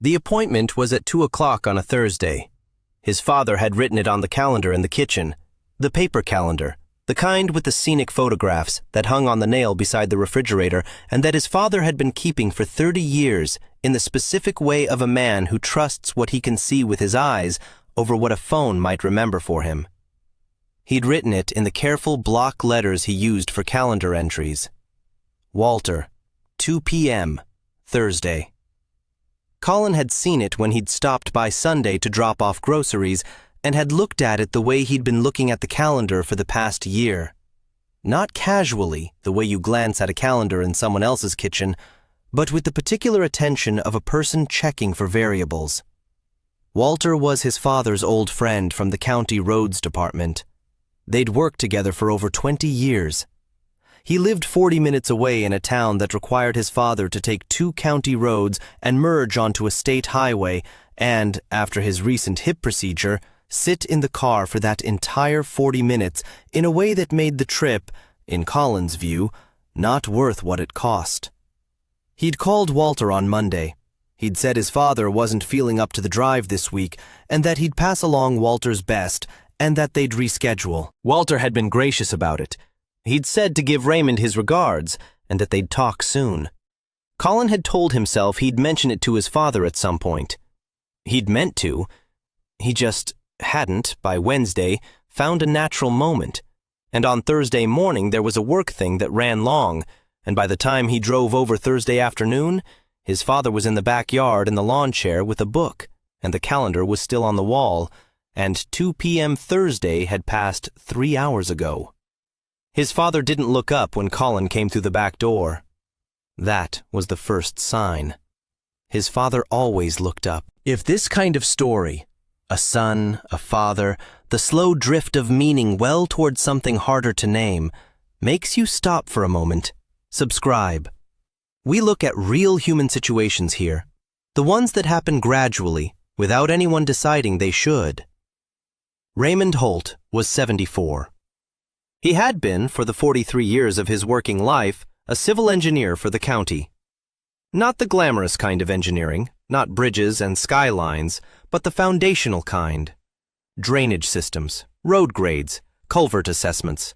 The appointment was at 2 o'clock on a Thursday. His father had written it on the calendar in the kitchen, the paper calendar, the kind with the scenic photographs that hung on the nail beside the refrigerator and that his father had been keeping for 30 years in the specific way of a man who trusts what he can see with his eyes over what a phone might remember for him. He'd written it in the careful block letters he used for calendar entries. Walter, 2 p.m., Thursday. Colin had seen it when he'd stopped by Sunday to drop off groceries and had looked at it the way he'd been looking at the calendar for the past year. Not casually, the way you glance at a calendar in someone else's kitchen, but with the particular attention of a person checking for variables. Walter was his father's old friend from the county roads department. They'd worked together for over 20 years. He lived 40 minutes away in a town that required his father to take 2 county roads and merge onto a state highway and, after his recent hip procedure, sit in the car for that entire 40 minutes in a way that made the trip, in Colin's view, not worth what it cost. He'd called Walter on Monday. He'd said his father wasn't feeling up to the drive this week and that he'd pass along Walter's best and that they'd reschedule. Walter had been gracious about it. He'd said to give Raymond his regards and that they'd talk soon. Colin had told himself he'd mention it to his father at some point. He'd meant to. He just hadn't, by Wednesday, found a natural moment. And on Thursday morning there was a work thing that ran long, and by the time he drove over Thursday afternoon, his father was in the backyard in the lawn chair with a book, and the calendar was still on the wall, and 2 p.m. Thursday had passed 3 hours ago. His father didn't look up when Colin came through the back door. That was the first sign. His father always looked up. If this kind of story, a son, a father, the slow drift of meaning well towards something harder to name, makes you stop for a moment, subscribe. We look at real human situations here, the ones that happen gradually, without anyone deciding they should. Raymond Holt was 74. He had been, for the 43 years of his working life, a civil engineer for the county. Not the glamorous kind of engineering, not bridges and skylines, but the foundational kind. Drainage systems, road grades, culvert assessments.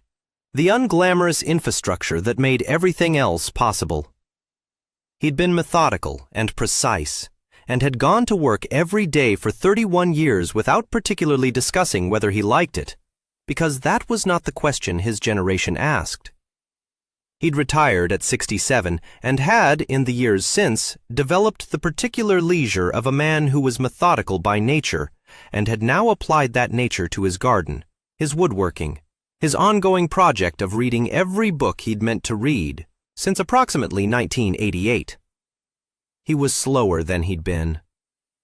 The unglamorous infrastructure that made everything else possible. He'd been methodical and precise, and had gone to work every day for 31 years without particularly discussing whether he liked it, because that was not the question his generation asked. He'd retired at 67 and had, in the years since, developed the particular leisure of a man who was methodical by nature and had now applied that nature to his garden, his woodworking, his ongoing project of reading every book he'd meant to read since approximately 1988. He was slower than he'd been.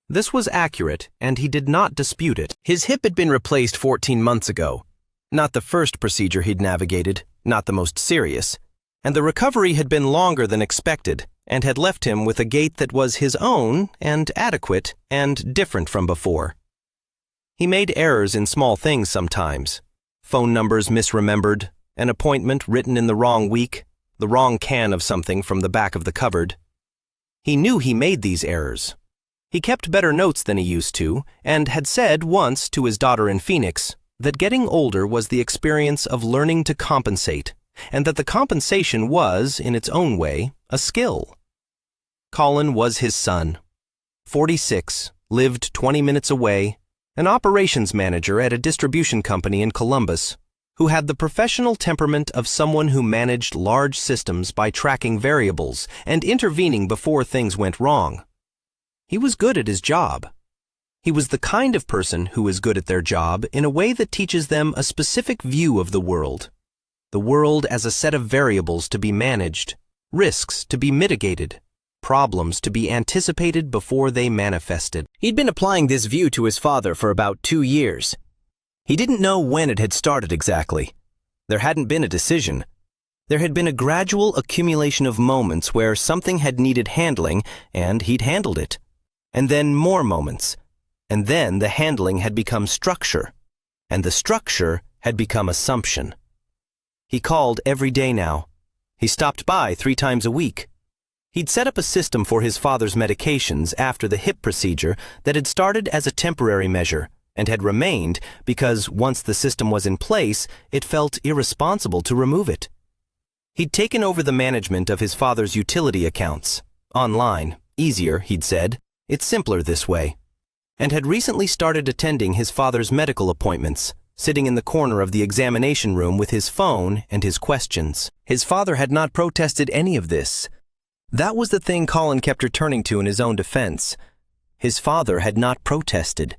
This was accurate, and he did not dispute it. His hip had been replaced 14 months ago. Not the first procedure he'd navigated, not the most serious, and the recovery had been longer than expected and had left him with a gait that was his own and adequate and different from before. He made errors in small things sometimes. Phone numbers misremembered, an appointment written in the wrong week, the wrong can of something from the back of the cupboard. He knew he made these errors. He kept better notes than he used to, and had said once to his daughter in Phoenix that getting older was the experience of learning to compensate, and that the compensation was, in its own way, a skill. Colin was his son. 46, lived 20 minutes away, an operations manager at a distribution company in Columbus, who had the professional temperament of someone who managed large systems by tracking variables and intervening before things went wrong. He was good at his job. He was the kind of person who is good at their job in a way that teaches them a specific view of the world as a set of variables to be managed, risks to be mitigated, problems to be anticipated before they manifested. He'd been applying this view to his father for about 2 years. He didn't know when it had started exactly. There hadn't been a decision. There had been a gradual accumulation of moments where something had needed handling and he'd handled it. And then more moments. And then the handling had become structure. And the structure had become assumption. He called every day now. He stopped by 3 times a week. He'd set up a system for his father's medications after the hip procedure that had started as a temporary measure and had remained because once the system was in place, it felt irresponsible to remove it. He'd taken over the management of his father's utility accounts. Online, easier, he'd said. It's simpler this way. And had recently started attending his father's medical appointments, sitting in the corner of the examination room with his phone and his questions. His father had not protested any of this. That was the thing Colin kept returning to in his own defense. His father had not protested.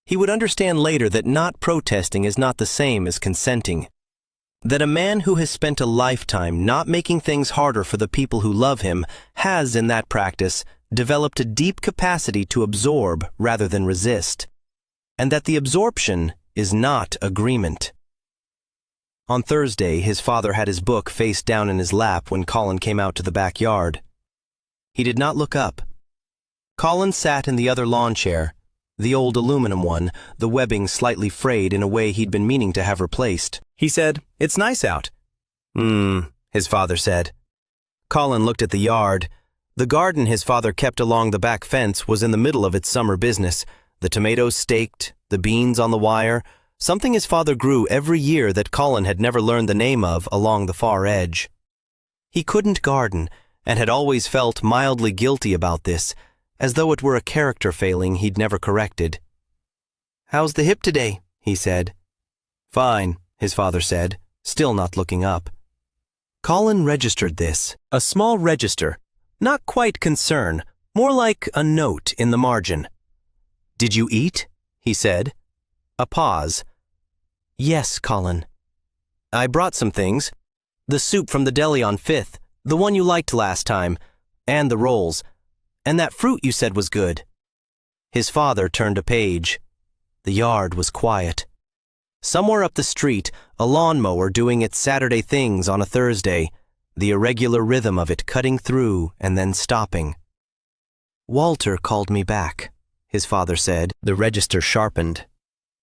He would understand later that not protesting is not the same as consenting. That a man who has spent a lifetime not making things harder for the people who love him has, in that practice, developed a deep capacity to absorb rather than resist. And that the absorption is not agreement. On Thursday, his father had his book face down in his lap when Colin came out to the backyard. He did not look up. Colin sat in the other lawn chair, the old aluminum one, the webbing slightly frayed in a way he'd been meaning to have replaced. He said, "It's nice out." His father said. Colin looked at the yard. The garden his father kept along the back fence was in the middle of its summer business, the tomatoes staked, the beans on the wire, something his father grew every year that Colin had never learned the name of along the far edge. He couldn't garden, and had always felt mildly guilty about this, as though it were a character failing he'd never corrected. "How's the hip today?" he said. "Fine," his father said, still not looking up. Colin registered this, a small register, not quite concern, more like a note in the margin. "Did you eat?" he said. A pause. "Yes, Colin. I brought some things. The soup from the deli on 5th, the one you liked last time, and the rolls. And that fruit you said was good." His father turned a page. The yard was quiet. Somewhere up the street, a lawnmower doing its Saturday things on a Thursday, the irregular rhythm of it cutting through and then stopping. "Walter called me back," his father said. The register sharpened.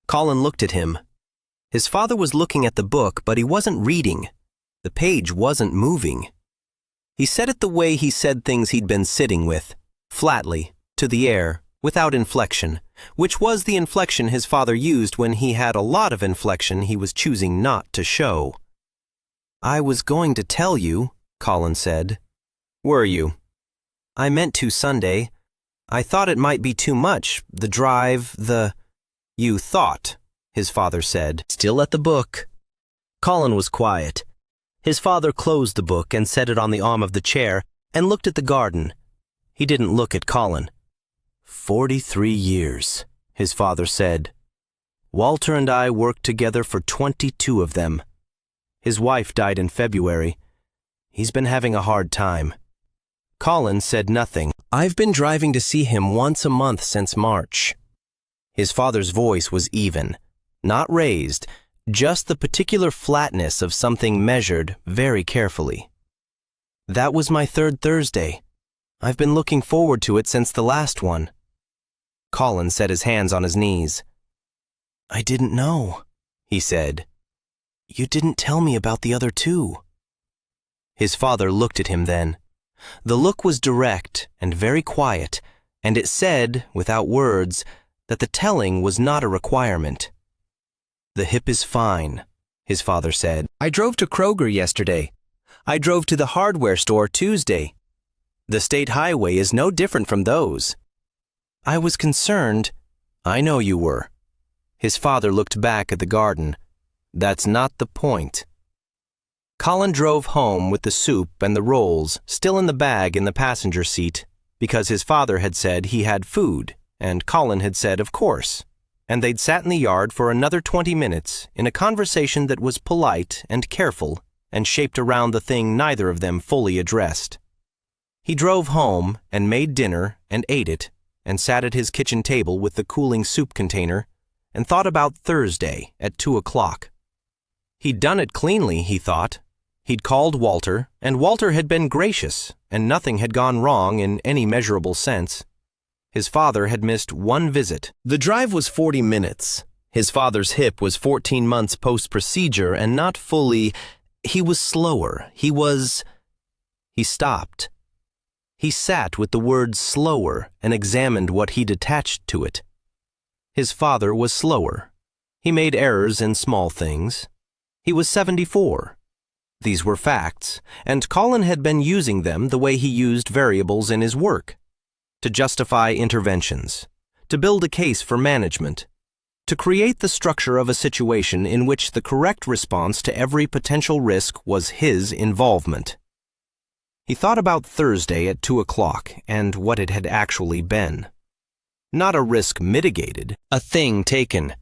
Colin looked at him. His father was looking at the book, but he wasn't reading. The page wasn't moving. He said it the way he said things he'd been sitting with, flatly, to the air, without inflection, which was the inflection his father used when he had a lot of inflection he was choosing not to show. "I was going to tell you," Colin said. "Were you?" "I meant to Sunday. I thought it might be too much, the drive, the—" "You thought," his father said, still at the book. Colin was quiet. His father closed the book and set it on the arm of the chair and looked at the garden. He didn't look at Colin. 43 years, his father said. "Walter and I worked together for 22 of them. His wife died in February. He's been having a hard time." Colin said nothing. "I've been driving to see him once a month since March." His father's voice was even, not raised, just the particular flatness of something measured very carefully. "That was my 3rd Thursday. I've been looking forward to it since the last one." Colin set his hands on his knees. "I didn't know," he said. "You didn't tell me about the other 2. His father looked at him then. The look was direct and very quiet, and it said, without words, that the telling was not a requirement. "The hip is fine," his father said. "I drove to Kroger yesterday. I drove to the hardware store Tuesday. The state highway is no different from those. I was concerned." "I know you were." His father looked back at the garden. "That's not the point." Colin drove home with the soup and the rolls still in the bag in the passenger seat, because his father had said he had food, and Colin had said of course, and they'd sat in the yard for another 20 minutes in a conversation that was polite and careful and shaped around the thing neither of them fully addressed. He drove home and made dinner and ate it and sat at his kitchen table with the cooling soup container and thought about Thursday at 2 o'clock. He'd done it cleanly, he thought. He'd called Walter, and Walter had been gracious, and nothing had gone wrong in any measurable sense. His father had missed one visit. The drive was 40 minutes. His father's hip was 14 months post-procedure and not fully. He was slower. He stopped. He sat with the word slower and examined what he'd attached to it. His father was slower. He made errors in small things. He was 74. These were facts, and Colin had been using them the way he used variables in his work, to justify interventions, to build a case for management, to create the structure of a situation in which the correct response to every potential risk was his involvement. He thought about Thursday at 2 o'clock and what it had actually been. Not a risk mitigated, a thing taken.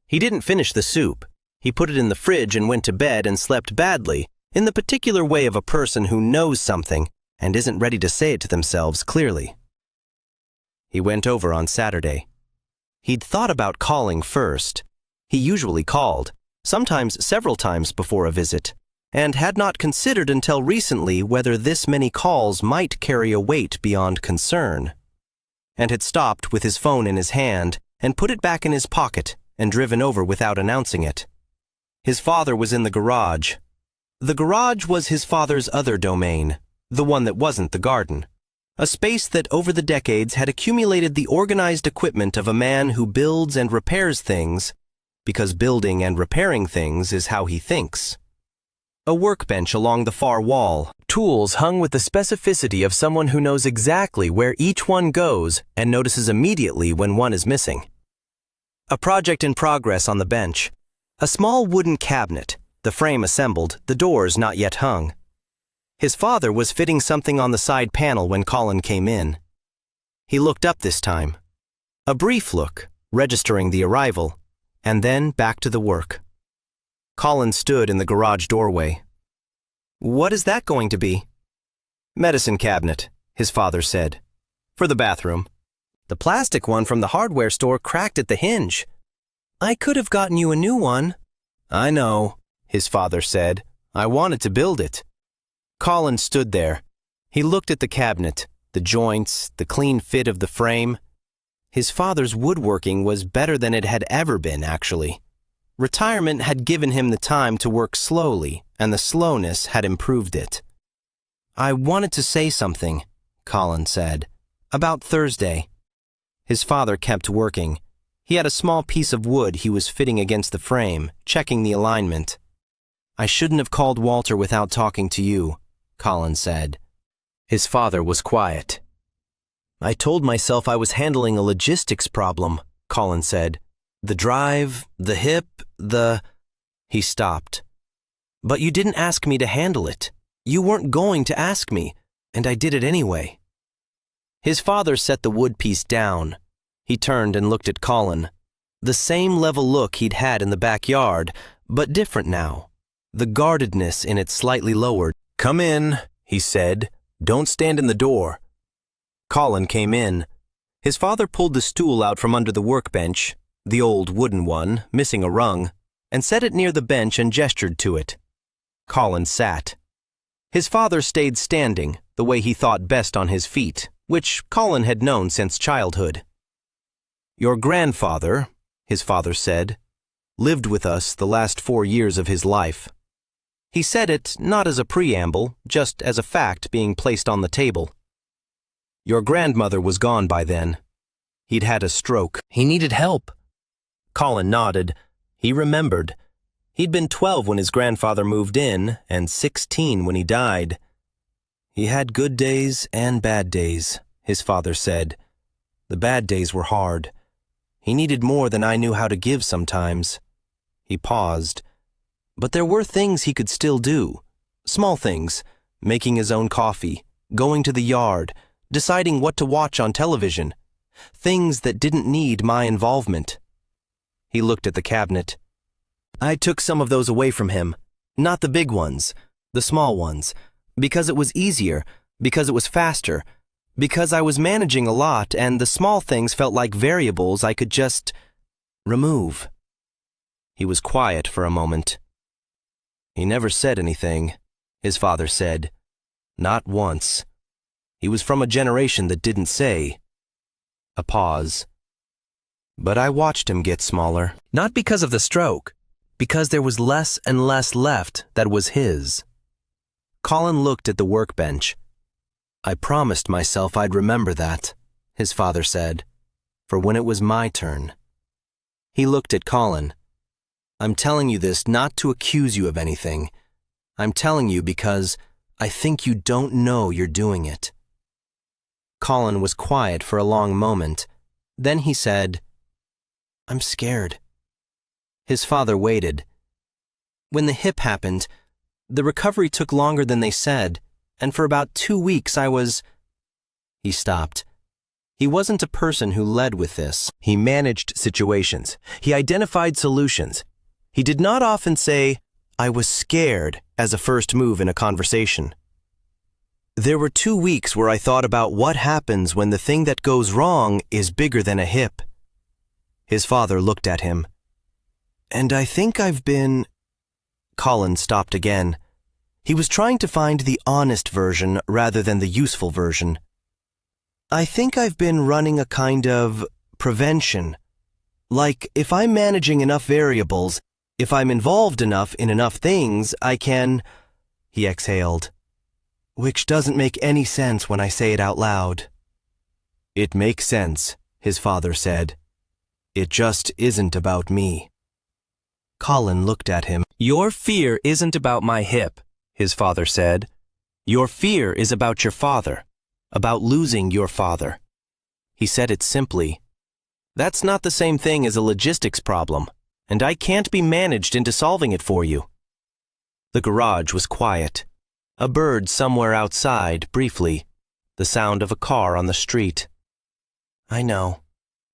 He didn't finish the soup. He put it in the fridge and went to bed and slept badly, in the particular way of a person who knows something and isn't ready to say it to themselves clearly. He went over on Saturday. He'd thought about calling first. He usually called, sometimes several times before a visit, and had not considered until recently whether this many calls might carry a weight beyond concern, and had stopped with his phone in his hand and put it back in his pocket and driven over without announcing it. His father was in the garage. The garage was his father's other domain, the one that wasn't the garden, a space that over the decades had accumulated the organized equipment of a man who builds and repairs things, because building and repairing things is how he thinks. A workbench along the far wall, tools hung with the specificity of someone who knows exactly where each one goes and notices immediately when one is missing. A project in progress on the bench. A small wooden cabinet, the frame assembled, the doors not yet hung. His father was fitting something on the side panel when Colin came in. He looked up this time. A brief look, registering the arrival, and then back to the work. Colin stood in the garage doorway. "What is that going to be?" "Medicine cabinet," his father said. "For the bathroom. The plastic one from the hardware store cracked at the hinge. I could have gotten you a new one." "I know," his father said. "I wanted to build it." Colin stood there. He looked at the cabinet, the joints, the clean fit of the frame. His father's woodworking was better than it had ever been, actually. Retirement had given him the time to work slowly, and the slowness had improved it. "I wanted to say something," Colin said, "about Thursday." His father kept working. He had a small piece of wood he was fitting against the frame, checking the alignment. "I shouldn't have called Walter without talking to you," Colin said. His father was quiet. "I told myself I was handling a logistics problem," Colin said. "The drive, the hip, the—" He stopped. "But you didn't ask me to handle it. You weren't going to ask me, and I did it anyway." His father set the wood piece down. He turned and looked at Colin. The same level look he'd had in the backyard, but different now. The guardedness in it slightly lowered. "Come in," he said. "Don't stand in the door." Colin came in. His father pulled the stool out from under the workbench, the old wooden one, missing a rung, and set it near the bench and gestured to it. Colin sat. His father stayed standing, the way he thought best on his feet, which Colin had known since childhood. "Your grandfather," his father said, "lived with us the last 4 years of his life." He said it not as a preamble, just as a fact being placed on the table. "Your grandmother was gone by then. He'd had a stroke. He needed help." Colin nodded. He remembered. He'd been 12 when his grandfather moved in, and 16 when he died. "He had good days and bad days," his father said. "The bad days were hard. He needed more than I knew how to give sometimes." He paused. But there were things he could still do. Small things, making his own coffee, going to the yard, deciding what to watch on television. Things that didn't need my involvement. He looked at the cabinet. "I took some of those away from him. Not the big ones, the small ones, because it was easier, because it was faster, because I was managing a lot and the small things felt like variables I could just remove." He was quiet for a moment. "He never said anything," his father said. "Not once. He was from a generation that didn't say." A pause. "But I watched him get smaller, not because of the stroke, because there was less and less left that was his." Colin looked at the workbench. I promised myself I'd remember that, his father said, for when it was my turn. He looked at Colin. I'm telling you this not to accuse you of anything. I'm telling you because I think you don't know you're doing it. Colin was quiet for a long moment. Then he said, I'm scared. His father waited. When the hip happened, the recovery took longer than they said, and for about 2 weeks I was... He stopped. He wasn't a person who led with this. He managed situations. He identified solutions. He did not often say, I was scared, as a first move in a conversation. There were 2 weeks where I thought about what happens when the thing that goes wrong is bigger than a hip. His father looked at him. And I think I've been... Colin stopped again. He was trying to find the honest version rather than the useful version. I think I've been running a kind of prevention. Like, if I'm managing enough variables, if I'm involved enough in enough things, I can... He exhaled. Which doesn't make any sense when I say it out loud. It makes sense, his father said. It just isn't about me. Colin looked at him. Your fear isn't about my hip, his father said. Your fear is about your father, about losing your father. He said it simply. That's not the same thing as a logistics problem, and I can't be managed into solving it for you. The garage was quiet. A bird somewhere outside, briefly. The sound of a car on the street. I know,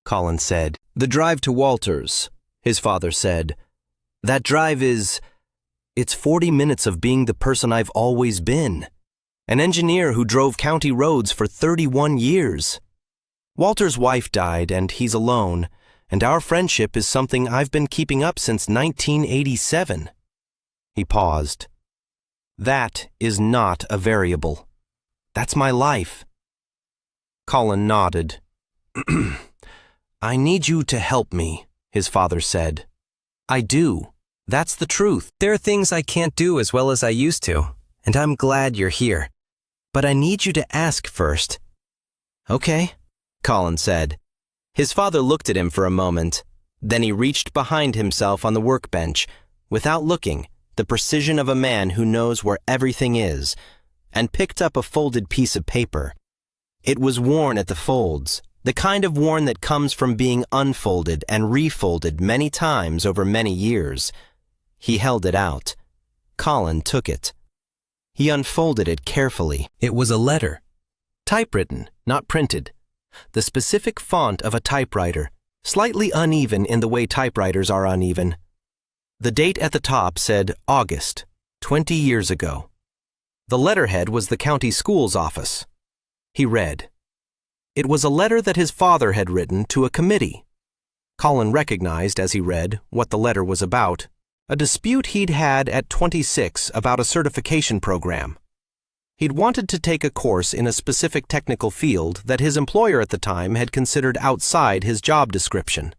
Colin said. The drive to Walters, his father said. That drive is... It's 40 minutes of being the person I've always been. An engineer who drove county roads for 31 years. Walter's wife died and he's alone, and our friendship is something I've been keeping up since 1987. He paused. That is not a variable. That's my life. Colin nodded. I need you to help me, his father said. I do. That's the truth. There are things I can't do as well as I used to, and I'm glad you're here. But I need you to ask first. Okay, Colin said. His father looked at him for a moment. Then he reached behind himself on the workbench, without looking, the precision of a man who knows where everything is, and picked up a folded piece of paper. It was worn at the folds, the kind of worn that comes from being unfolded and refolded many times over many years. He held it out. Colin took it. He unfolded it carefully. It was a letter. Typewritten, not printed. The specific font of a typewriter, slightly uneven in the way typewriters are uneven. The date at the top said August, 20 years ago. The letterhead was the county school's office. He read. It was a letter that his father had written to a committee. Colin recognized as he read what the letter was about, a dispute he'd had at 26 about a certification program. He'd wanted to take a course in a specific technical field that his employer at the time had considered outside his job description.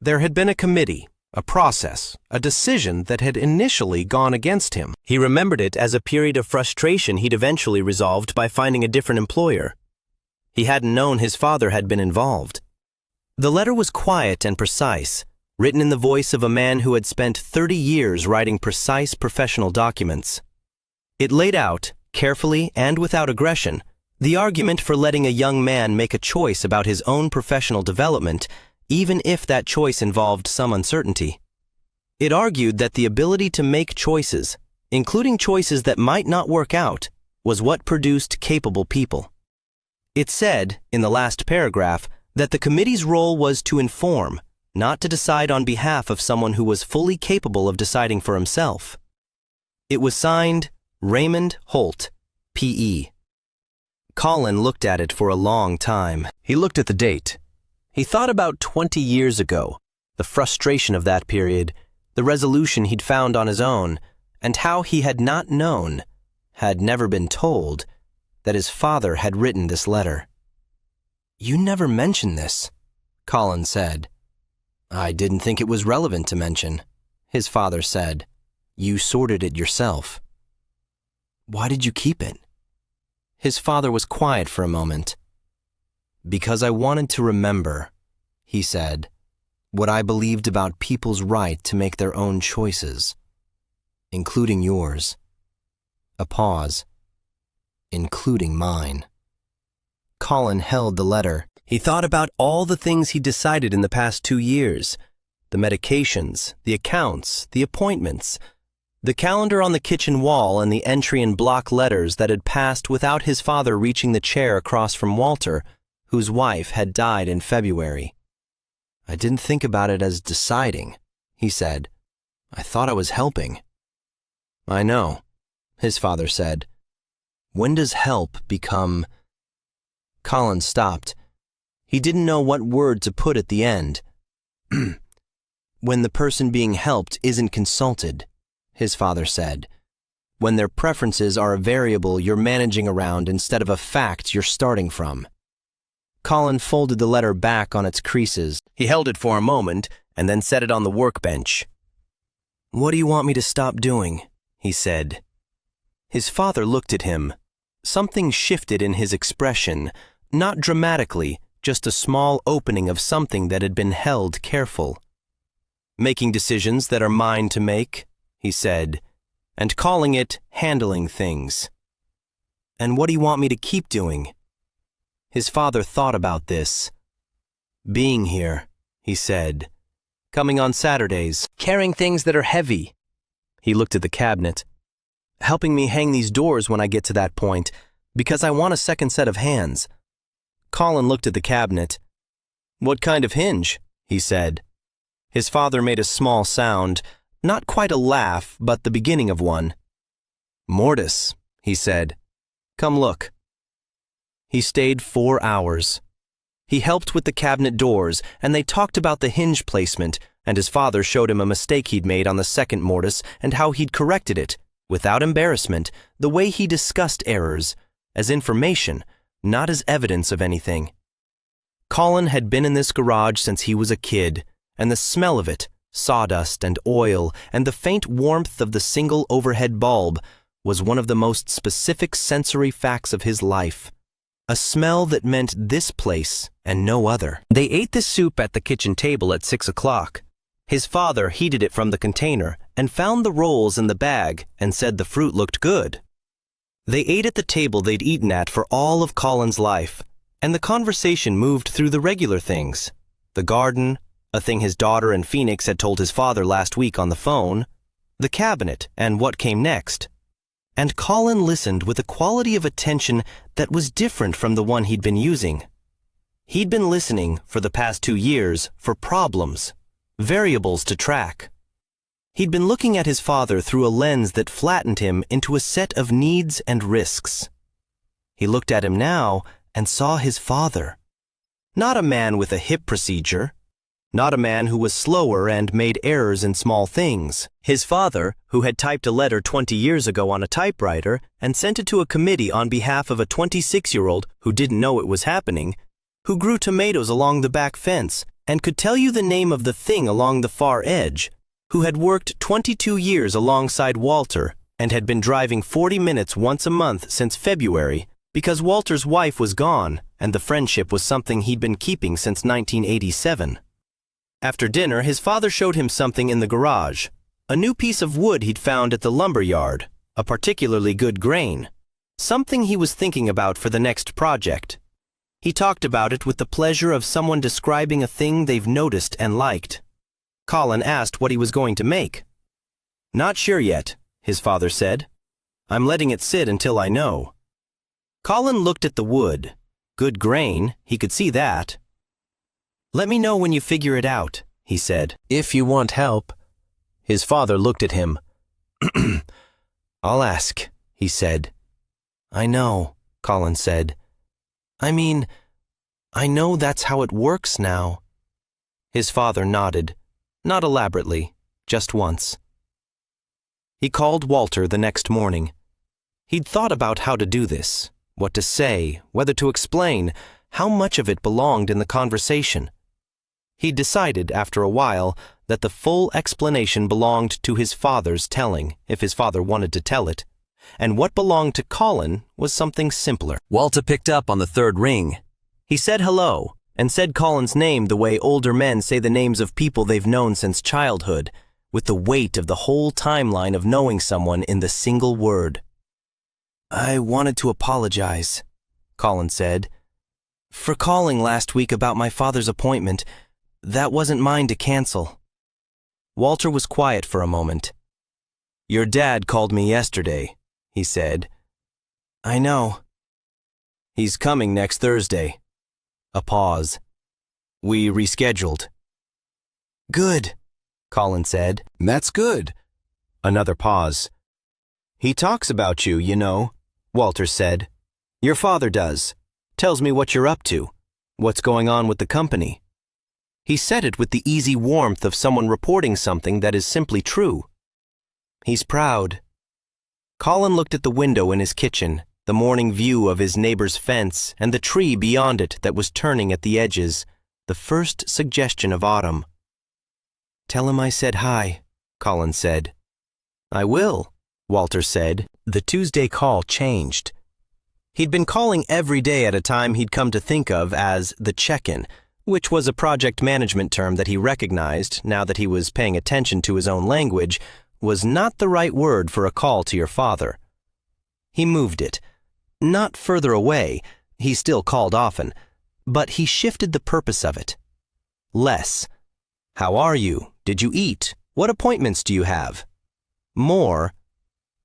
There had been a committee, a process, a decision that had initially gone against him. He remembered it as a period of frustration he'd eventually resolved by finding a different employer. He hadn't known his father had been involved. The letter was quiet and precise, written in the voice of a man who had spent 30 years writing precise professional documents. It laid out, carefully and without aggression, the argument for letting a young man make a choice about his own professional development, even if that choice involved some uncertainty. It argued that the ability to make choices, including choices that might not work out, was what produced capable people. It said, in the last paragraph, that the committee's role was to inform, not to decide on behalf of someone who was fully capable of deciding for himself. It was signed Raymond Holt, P.E. Colin looked at it for a long time. He looked at the date. He thought about 20 years ago, the frustration of that period, the resolution he'd found on his own, and how he had not known, had never been told, that his father had written this letter. You never mentioned this, Colin said. I didn't think it was relevant to mention, his father said. You sorted it yourself. Why did you keep it? His father was quiet for a moment. "Because I wanted to remember," he said, "what I believed about people's right to make their own choices, including yours." A pause. "Including mine." Colin held the letter. He thought about all the things he decided in the past 2 years. The medications, the accounts, the appointments, the calendar on the kitchen wall, and the entry in block letters that had passed without his father reaching the chair across from Walter, whose wife had died in February. "I didn't think about it as deciding," he said. "I thought I was helping." "I know," his father said. "When does help become—" Colin stopped. He didn't know what word to put at the end. "When the person being helped isn't consulted," his father said. "When their preferences are a variable you're managing around instead of a fact you're starting from." Colin folded the letter back on its creases. He held it for a moment and then set it on the workbench. "What do you want me to stop doing?" he said. His father looked at him. Something shifted in his expression, not dramatically, just a small opening of something that had been held careful. "Making decisions that are mine to make," he said, "and calling it handling things." "And what do you want me to keep doing?" His father thought about this. "Being here," he said. "Coming on Saturdays, carrying things that are heavy." He looked at the cabinet. "Helping me hang these doors when I get to that point, because I want a second set of hands." Colin looked at the cabinet. "What kind of hinge?" he said. His father made a small sound, not quite a laugh, but the beginning of one. "Mortise," he said. "Come look." He stayed 4 hours. He helped with the cabinet doors, and they talked about the hinge placement, and his father showed him a mistake he'd made on the second mortise and how he'd corrected it, without embarrassment, the way he discussed errors, as information, not as evidence of anything. Colin had been in this garage since he was a kid, and the smell of it, sawdust and oil, and the faint warmth of the single overhead bulb, was one of the most specific sensory facts of his life. A smell that meant this place and no other. They ate the soup at the kitchen table at 6 o'clock. His father heated it from the container and found the rolls in the bag and said the fruit looked good. They ate at the table they'd eaten at for all of Colin's life, and the conversation moved through the regular things. The garden, a thing his daughter and Phoenix had told his father last week on the phone, the cabinet and what came next. And Colin listened with a quality of attention that was different from the one he'd been using. He'd been listening, for the past 2 years, for problems, variables to track. He'd been looking at his father through a lens that flattened him into a set of needs and risks. He looked at him now and saw his father. Not a man with a hip procedure, not a man who was slower and made errors in small things. His father, who had typed a letter 20 years ago on a typewriter and sent it to a committee on behalf of a 26-year-old who didn't know it was happening, who grew tomatoes along the back fence and could tell you the name of the thing along the far edge, who had worked 22 years alongside Walter and had been driving 40 minutes once a month since February because Walter's wife was gone and the friendship was something he'd been keeping since 1987. After dinner, his father showed him something in the garage, a new piece of wood he'd found at the lumber yard, a particularly good grain, something he was thinking about for the next project. He talked about it with the pleasure of someone describing a thing they've noticed and liked. Colin asked what he was going to make. "Not sure yet," his father said. "I'm letting it sit until I know." Colin looked at the wood. Good grain, he could see that. "Let me know when you figure it out," he said. "If you want help." His father looked at him. "I'll ask," he said. "I know," Colin said. "I mean, I know that's how it works now." His father nodded, not elaborately, just once. He called Walter the next morning. He'd thought about how to do this, what to say, whether to explain, how much of it belonged in the conversation. He decided, after a while, that the full explanation belonged to his father's telling, if his father wanted to tell it, and what belonged to Colin was something simpler. Walter picked up on the third ring. He said hello, and said Colin's name the way older men say the names of people they've known since childhood, with the weight of the whole timeline of knowing someone in the single word. "I wanted to apologize," Colin said, "for calling last week about my father's appointment. That wasn't mine to cancel." Walter was quiet for a moment. "Your dad called me yesterday," he said. "I know." "He's coming next Thursday." A pause. "We rescheduled." "Good," Colin said. "That's good." Another pause. "He talks about you, you know," Walter said. "Your father does. Tells me what you're up to, what's going on with the company." He said it with the easy warmth of someone reporting something that is simply true. "He's proud." Colin looked at the window in his kitchen, the morning view of his neighbor's fence and the tree beyond it that was turning at the edges, the first suggestion of autumn. "Tell him I said hi," Colin said. "I will," Walter said. The Tuesday call changed. He'd been calling every day at a time he'd come to think of as the check-in, which was a project management term that he recognized, now that he was paying attention to his own language, was not the right word for a call to your father. He moved it. Not further away, he still called often, but he shifted the purpose of it. Less. "How are you? Did you eat? What appointments do you have?" More.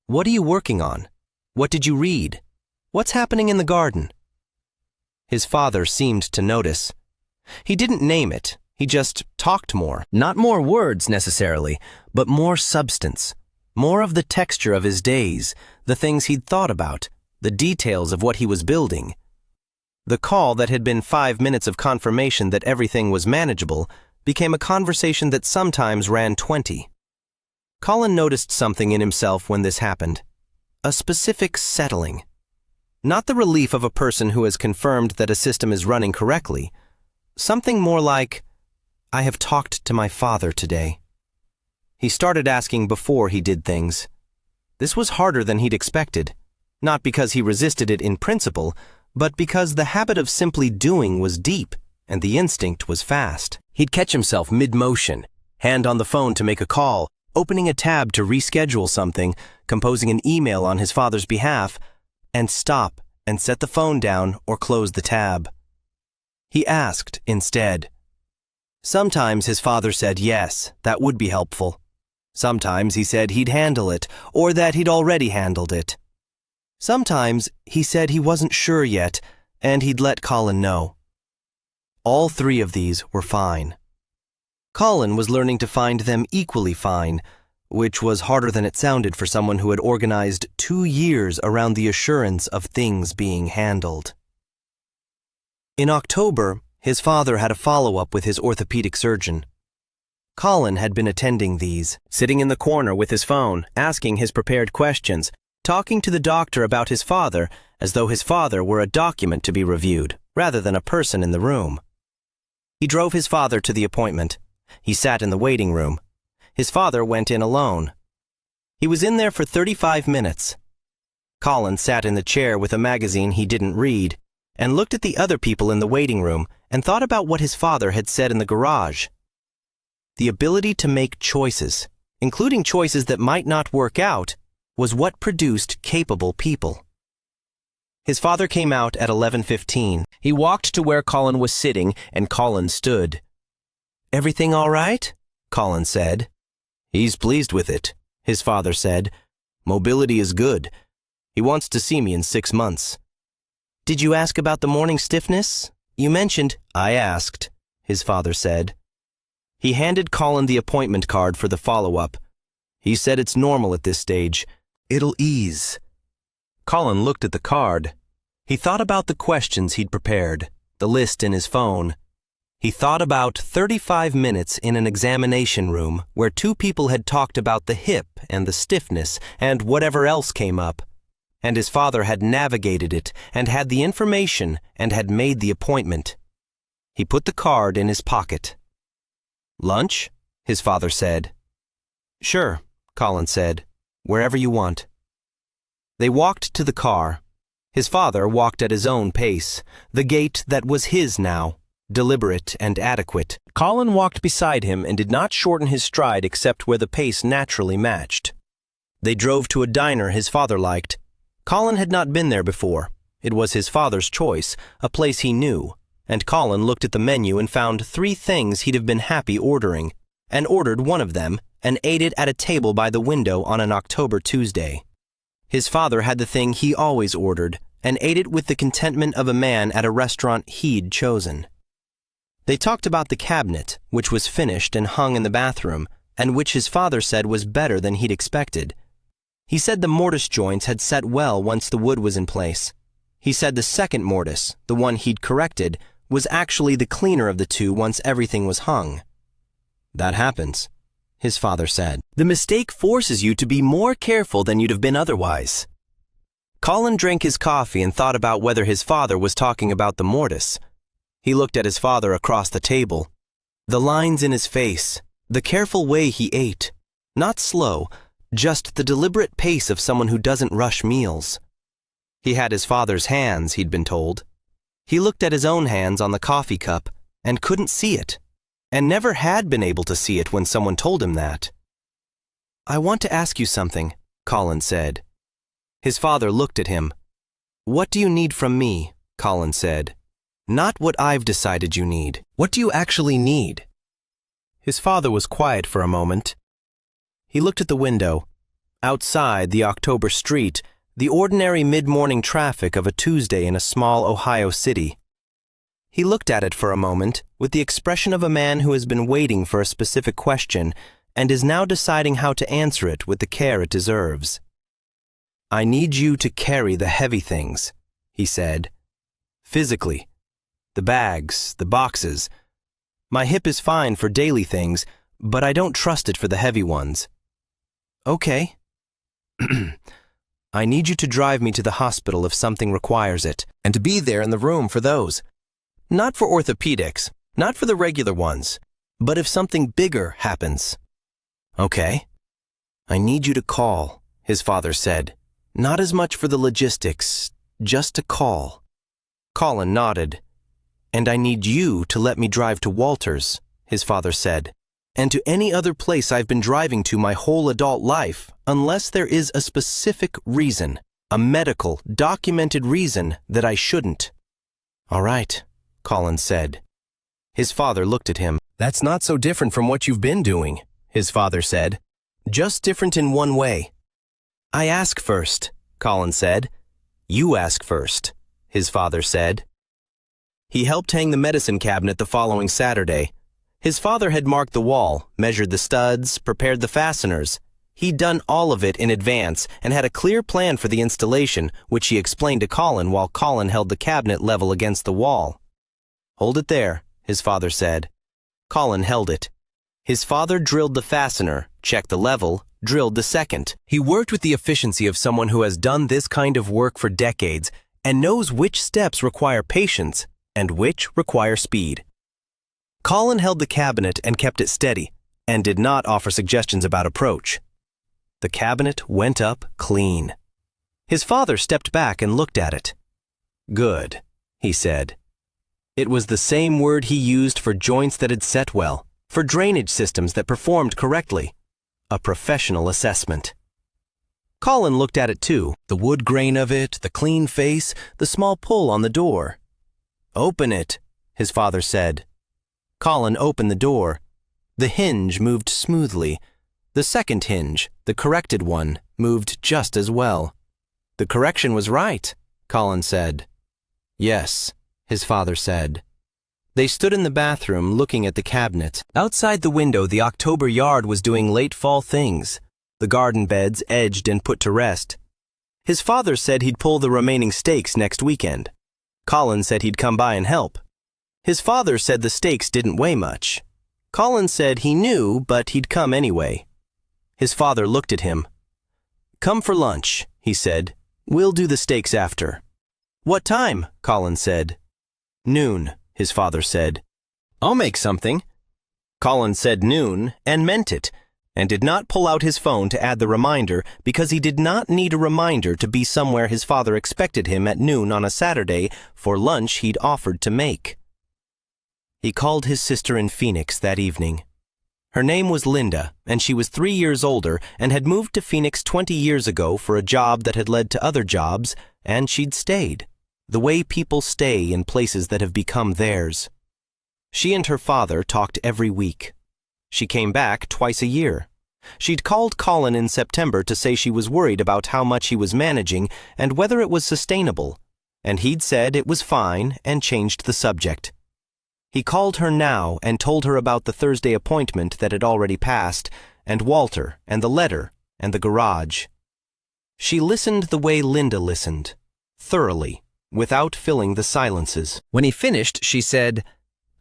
"What are you working on? What did you read? What's happening in the garden?" His father seemed to notice. He didn't name it. He just talked more. Not more words necessarily, but more substance. More of the texture of his days, the things he'd thought about, the details of what he was building. The call that had been 5 minutes of confirmation that everything was manageable became a conversation that sometimes ran 20. Colin noticed something in himself when this happened. A specific settling. Not the relief of a person who has confirmed that a system is running correctly. Something more like, "I have talked to my father today." He started asking before he did things. This was harder than he'd expected, not because he resisted it in principle, but because the habit of simply doing was deep and the instinct was fast. He'd catch himself mid-motion, hand on the phone to make a call, opening a tab to reschedule something, composing an email on his father's behalf, and stop and set the phone down or close the tab. He asked instead. Sometimes his father said yes, that would be helpful. Sometimes he said he'd handle it, or that he'd already handled it. Sometimes he said he wasn't sure yet, and he'd let Colin know. All three of these were fine. Colin was learning to find them equally fine, which was harder than it sounded for someone who had organized 2 years around the assurance of things being handled. In October, his father had a follow-up with his orthopedic surgeon. Colin had been attending these, sitting in the corner with his phone, asking his prepared questions, talking to the doctor about his father as though his father were a document to be reviewed, rather than a person in the room. He drove his father to the appointment. He sat in the waiting room. His father went in alone. He was in there for 35 minutes. Colin sat in the chair with a magazine he didn't read, and looked at the other people in the waiting room and thought about what his father had said in the garage. The ability to make choices, including choices that might not work out, was what produced capable people. His father came out at 11:15. He walked to where Colin was sitting, and Colin stood. "Everything all right?" Colin said. "He's pleased with it," his father said. "Mobility is good. He wants to see me in 6 months." "Did you ask about the morning stiffness? You mentioned—" "I asked," his father said. He handed Colin the appointment card for the follow-up. He said it's normal at this stage. It'll ease. Colin looked at the card. He thought about the questions he'd prepared, the list in his phone. He thought about 35 minutes in an examination room where 2 people had talked about the hip and the stiffness and whatever else came up. And his father had navigated it and had the information and had made the appointment. He put the card in his pocket. "Lunch?" his father said. "Sure," Colin said. "Wherever you want." They walked to the car. His father walked at his own pace, the gait that was his now, deliberate and adequate. Colin walked beside him and did not shorten his stride except where the pace naturally matched. They drove to a diner his father liked. Colin had not been there before. It was his father's choice, a place he knew, and Colin looked at the menu and found 3 things he'd have been happy ordering, and ordered one of them, and ate it at a table by the window on an October Tuesday. His father had the thing he always ordered, and ate it with the contentment of a man at a restaurant he'd chosen. They talked about the cabinet, which was finished and hung in the bathroom, and which his father said was better than he'd expected. He said the mortise joints had set well once the wood was in place. He said the second mortise, the one he'd corrected, was actually the cleaner of the 2 once everything was hung. "That happens," his father said. "The mistake forces you to be more careful than you'd have been otherwise." Colin drank his coffee and thought about whether his father was talking about the mortise. He looked at his father across the table. The lines in his face, the careful way he ate, not slow, just the deliberate pace of someone who doesn't rush meals. He had his father's hands, he'd been told. He looked at his own hands on the coffee cup and couldn't see it, and never had been able to see it when someone told him that. "I want to ask you something," Colin said. His father looked at him. "What do you need from me?" Colin said. "Not what I've decided you need. What do you actually need?" His father was quiet for a moment. He looked at the window. Outside the October street, the ordinary mid-morning traffic of a Tuesday in a small Ohio city. He looked at it for a moment with the expression of a man who has been waiting for a specific question and is now deciding how to answer it with the care it deserves. "I need you to carry the heavy things," he said. "Physically. The bags, the boxes. My hip is fine for daily things, but I don't trust it for the heavy ones." "Okay." "I need you to drive me to the hospital if something requires it, and to be there in the room for those. Not for orthopedics, not for the regular ones, but if something bigger happens." "Okay." "I need you to call," his father said. "Not as much for the logistics, just to call." Colin nodded. "And I need you to let me drive to Walter's," his father said, "and to any other place I've been driving to my whole adult life, unless there is a specific reason, a medical, documented reason that I shouldn't." "All right," Colin said. His father looked at him. "That's not so different from what you've been doing," his father said. "Just different in one way." "I ask first," Colin said. "You ask first," his father said. He helped hang the medicine cabinet the following Saturday. His father had marked the wall, measured the studs, prepared the fasteners. He'd done all of it in advance and had a clear plan for the installation, which he explained to Colin while Colin held the cabinet level against the wall. "Hold it there," his father said. Colin held it. His father drilled the fastener, checked the level, drilled the second. He worked with the efficiency of someone who has done this kind of work for decades and knows which steps require patience and which require speed. Colin held the cabinet and kept it steady, and did not offer suggestions about approach. The cabinet went up clean. His father stepped back and looked at it. "Good," he said. It was the same word he used for joints that had set well, for drainage systems that performed correctly. A professional assessment. Colin looked at it too, the wood grain of it, the clean face, the small pull on the door. "Open it," his father said. Colin opened the door. The hinge moved smoothly. The second hinge, the corrected one, moved just as well. "The correction was right," Colin said. "Yes," his father said. They stood in the bathroom looking at the cabinet. Outside the window, the October yard was doing late fall things. The garden beds edged and put to rest. His father said he'd pull the remaining stakes next weekend. Colin said he'd come by and help. His father said the stakes didn't weigh much. Colin said he knew, but he'd come anyway. His father looked at him. "Come for lunch," he said. "We'll do the stakes after." "What time?" Colin said. "Noon," his father said. "I'll make something." Colin said noon and meant it. and did not pull out his phone to add the reminder because he did not need a reminder to be somewhere his father expected him at noon on a Saturday for lunch he'd offered to make. He called his sister in Phoenix that evening. Her name was Linda, and she was 3 years older and had moved to Phoenix 20 years ago for a job that had led to other jobs, and she'd stayed, the way people stay in places that have become theirs. She and her father talked every week. She came back twice a year. She'd called Colin in September to say she was worried about how much he was managing and whether it was sustainable, and he'd said it was fine and changed the subject. He called her now and told her about the Thursday appointment that had already passed, and Walter, and the letter, and the garage. She listened the way Linda listened, thoroughly, without filling the silences. When he finished, she said,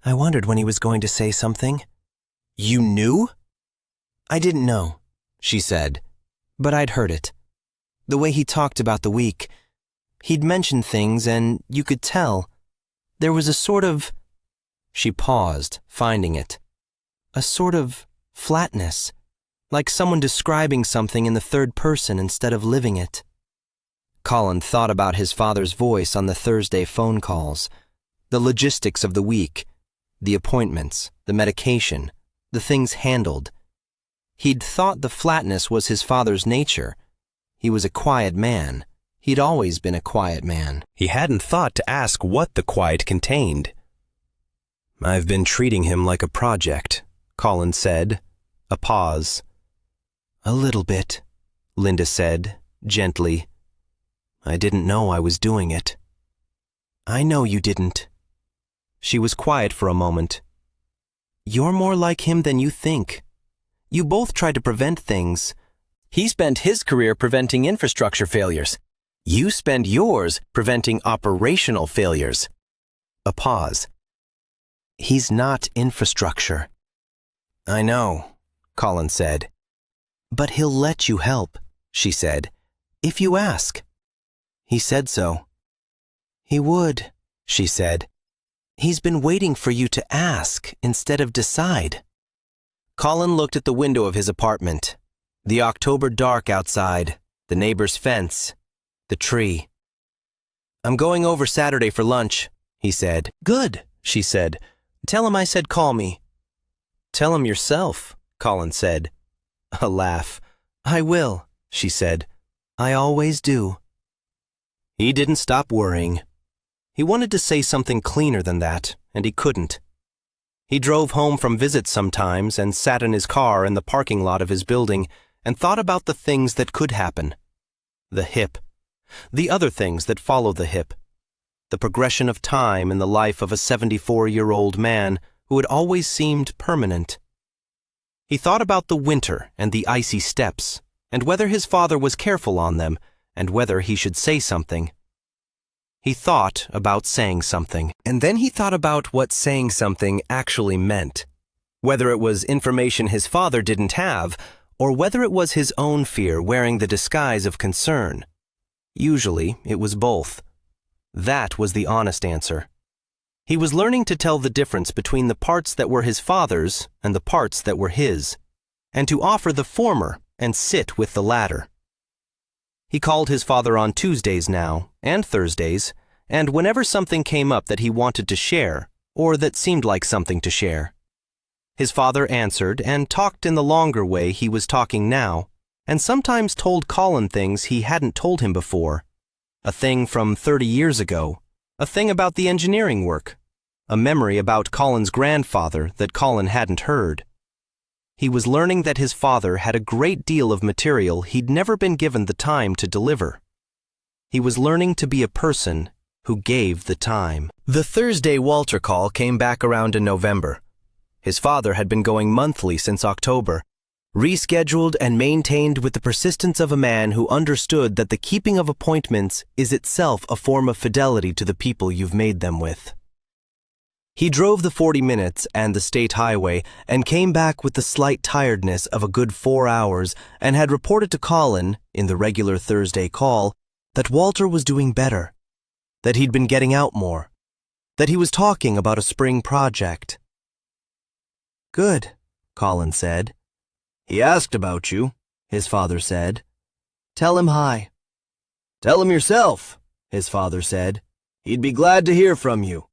"I wondered when he was going to say something." "You knew?" "I didn't know," she said, "but I'd heard it. The way he talked about the week. He'd mention things and you could tell. There was a sort of—" She paused, finding it. A sort of flatness, like someone describing something in the third person instead of living it. Colin thought about his father's voice on the Thursday phone calls, the logistics of the week, the appointments, the medication, the things handled. He'd thought the flatness was his father's nature. He was a quiet man. He'd always been a quiet man. He hadn't thought to ask what the quiet contained. "I've been treating him like a project," Colin said. A pause. "A little bit," Linda said, gently. "I didn't know I was doing it." "I know you didn't." She was quiet for a moment. "You're more like him than you think. You both try to prevent things. He spent his career preventing infrastructure failures. You spend yours preventing operational failures." A pause. "He's not infrastructure." "I know," Colin said. "But he'll let you help," she said, "if you ask." "He said so." "He would," she said. "He's been waiting for you to ask instead of decide." Colin looked at the window of his apartment. The October dark outside, the neighbor's fence, the tree. "I'm going over Saturday for lunch," he said. "Good," she said. "Tell him I said call me." "Tell him yourself," Colin said. A laugh. "I will," she said. "I always do." He didn't stop worrying. He wanted to say something cleaner than that, and he couldn't. He drove home from visits sometimes and sat in his car in the parking lot of his building and thought about the things that could happen. The hip. The other things that follow the hip. The progression of time in the life of a 74-year-old man who had always seemed permanent. He thought about the winter and the icy steps, and whether his father was careful on them, and whether he should say something. He thought about saying something, and then he thought about what saying something actually meant. Whether it was information his father didn't have, or whether it was his own fear wearing the disguise of concern. Usually, it was both. That was the honest answer. He was learning to tell the difference between the parts that were his father's and the parts that were his, and to offer the former and sit with the latter. He called his father on Tuesdays now, and Thursdays, and whenever something came up that he wanted to share, or that seemed like something to share. His father answered and talked in the longer way he was talking now, and sometimes told Colin things he hadn't told him before. A thing from 30 years ago, a thing about the engineering work, a memory about Colin's grandfather that Colin hadn't heard. He was learning that his father had a great deal of material he'd never been given the time to deliver. He was learning to be a person who gave the time. The Thursday Walter call came back around in November. His father had been going monthly since October, rescheduled and maintained with the persistence of a man who understood that the keeping of appointments is itself a form of fidelity to the people you've made them with. He drove the 40 minutes and the state highway and came back with the slight tiredness of a good 4 hours and had reported to Colin, in the regular Thursday call, that Walter was doing better, that he'd been getting out more, that he was talking about a spring project. "Good," Colin said. He asked about you, his father said. Tell him hi. Tell him yourself, his father said. He'd be glad to hear from you.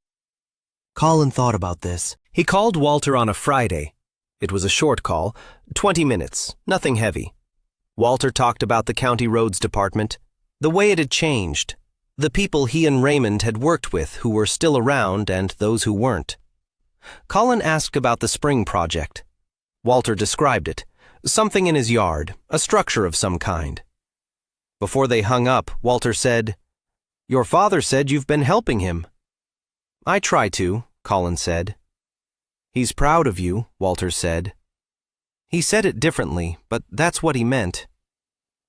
Colin thought about this. He called Walter on a Friday. It was a short call, 20 minutes, nothing heavy. Walter talked about the county roads department, the way it had changed, the people he and Raymond had worked with who were still around and those who weren't. Colin asked about the spring project. Walter described it, something in his yard, a structure of some kind. Before they hung up, Walter said, "Your father said you've been helping him." "I try to," Colin said. "He's proud of you," Walter said. He said it differently, but that's what he meant.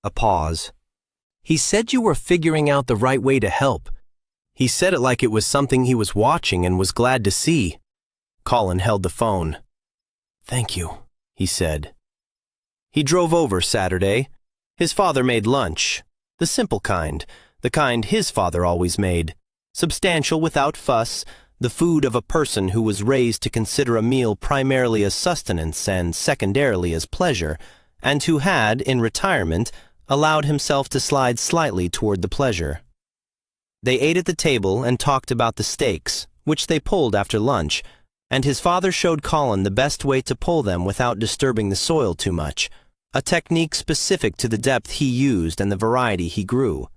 A pause. "He said you were figuring out the right way to help. He said it like it was something he was watching and was glad to see." Colin held the phone. "Thank you," he said. He drove over Saturday. His father made lunch, the simple kind, the kind his father always made, substantial without fuss, the food of a person who was raised to consider a meal primarily as sustenance and secondarily as pleasure, and who had, in retirement, allowed himself to slide slightly toward the pleasure. They ate at the table and talked about the stakes, which they pulled after lunch, and his father showed Colin the best way to pull them without disturbing the soil too much, a technique specific to the depth he used and the variety he grew.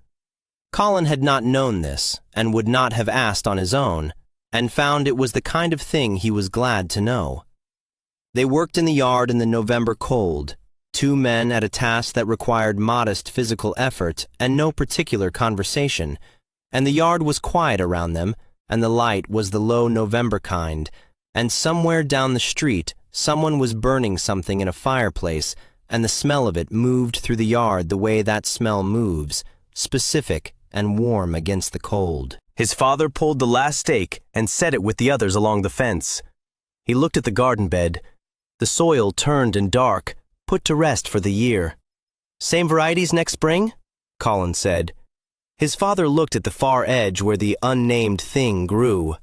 Colin had not known this and would not have asked on his own, and found it was the kind of thing he was glad to know. They worked in the yard in the November cold, 2 men at a task that required modest physical effort and no particular conversation, and the yard was quiet around them, and the light was the low November kind, and somewhere down the street someone was burning something in a fireplace, and the smell of it moved through the yard the way that smell moves, specific and warm against the cold. His father pulled the last stake and set it with the others along the fence. He looked at the garden bed. The soil turned and dark, put to rest for the year. "Same varieties next spring?" Colin said. His father looked at the far edge where the unnamed thing grew.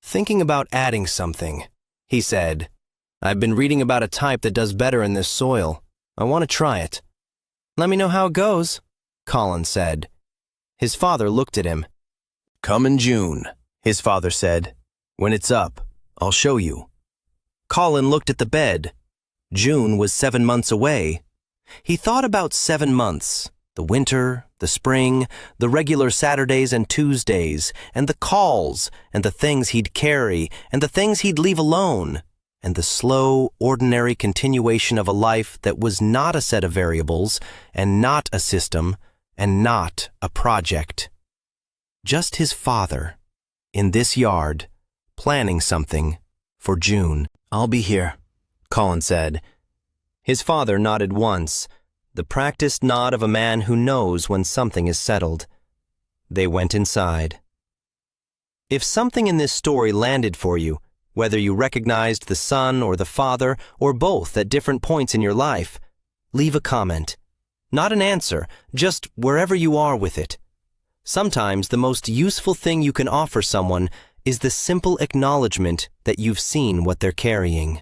"Thinking about adding something," he said. "I've been reading about a type that does better in this soil. I want to try it." "Let me know how it goes," Colin said. His father looked at him. "Come in June," his father said. "When it's up, I'll show you." Colin looked at the bed. June was 7 months away. He thought about 7 months, the winter, the spring, the regular Saturdays and Tuesdays, and the calls, and the things he'd carry, and the things he'd leave alone, and the slow, ordinary continuation of a life that was not a set of variables, and not a system, and not a project. Just his father, in this yard, planning something for June. "I'll be here," Colin said. His father nodded once, the practiced nod of a man who knows when something is settled. They went inside. If something in this story landed for you, whether you recognized the son or the father or both at different points in your life, leave a comment. Not an answer, just wherever you are with it. Sometimes the most useful thing you can offer someone is the simple acknowledgement that you've seen what they're carrying.